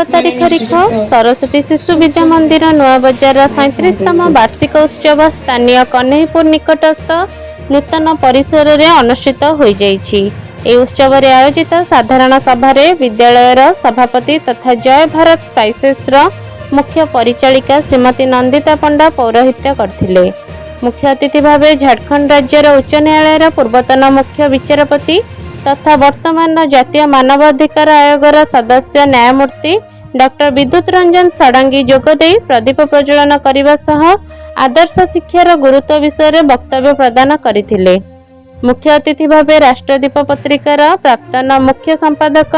तारिख सरस्वती शिशु विद्या मंदिर नुआ बजार 37तम वार्षिक उत्सव स्थानीय कन्हैपुर निकटस्थ नूतन परिसर में अनुष्ठित हो जाइछि। ए उत्सव रे आयोजित साधारण सभा विद्यालयर सभापति तथा जय भारत स्पाइसेस मुख्य परिचालिका श्रीमती नंदिता पंडा पौरोहित्य करथिले। मुख्य अतिथि भावे झारखंड राज्यर उच्च न्यायालय पूर्वतन मुख्य विचारपति तथा वर्तमान जातीय मानवाधिकार आयोगर सदस्य न्यायमूर्ति डॉक्टर विद्युत रंजन षडांगी जोगदे प्रदीप प्रज्वलन करने सह आदर्श शिक्षार गुरुत्व विषय वक्तव्य प्रदान करथिले। मुख्य अतिथि भावे राष्ट्रदीप पत्रिकार प्राक्तन मुख्य संपादक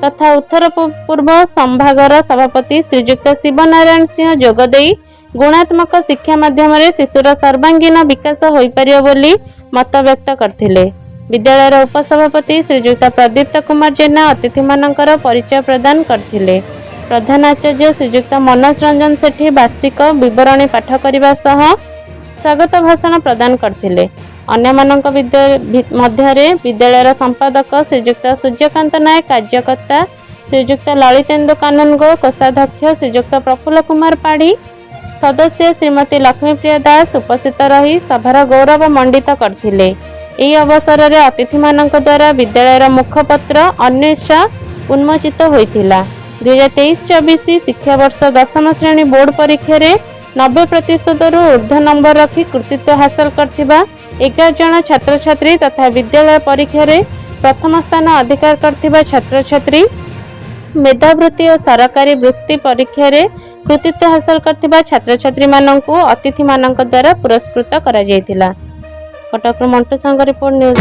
तथा उत्तर पूर्व संभागर सभापति श्रीजुक्त शिवनारायण सिंह जोगदे गुणात्मक शिक्षा माध्यम शिशुर सर्वांगीन विकास हो पारिबो बोली मत व्यक्त करथिले। विद्यालयर उपसभापति श्रीजुक्त प्रदीप्त कुमार जेना अतिथि मानकर परिचय प्रदान करथिले। प्रधान आचार्य श्रीजुक्त मनोज रंजन सेठी वार्षिक विवरणी पाठ करने सह स्वागत भाषण प्रदान करथिले। अन्य मानक मध्य विद्यालयर संपादक श्रीजुक्त सूर्यकांत नायक, कार्यकर्ता श्रीजुक्त ललितेन्दु कानूनगो, कोषाध्यक्ष श्रीजुक्त प्रफुल्ल कुमार पाढ़ी, सदस्य श्रीमती लक्ष्मीप्रिया दास उपस्थित रही सभार गौरव मंडित करथिले। एही अवसर में अतिथि मानक द्वारा विद्यालयर मुखपत्र अन्वेषा उन्मोचित होइथिला। 2023-24 शिक्षावर्ष 10म श्रेणी बोर्ड परीक्षा 90% ऊर्ध्व नंबर रखी कृतित्व हासिल करथिबा 11 जन छात्र छात्री तथा विद्यालय परीक्षा प्रथम स्थान अधिकार करथिबा छात्र छात्री, मेधावृत्ति और सरकारी वृत्ति परीक्षा कृतित्व हासिल करथिबा छात्र छात्री माननकु अतिथि मानक द्वारा पुरस्कृत करा जायतिला। कटक मंटू संग रिपोर्ट न्यूज।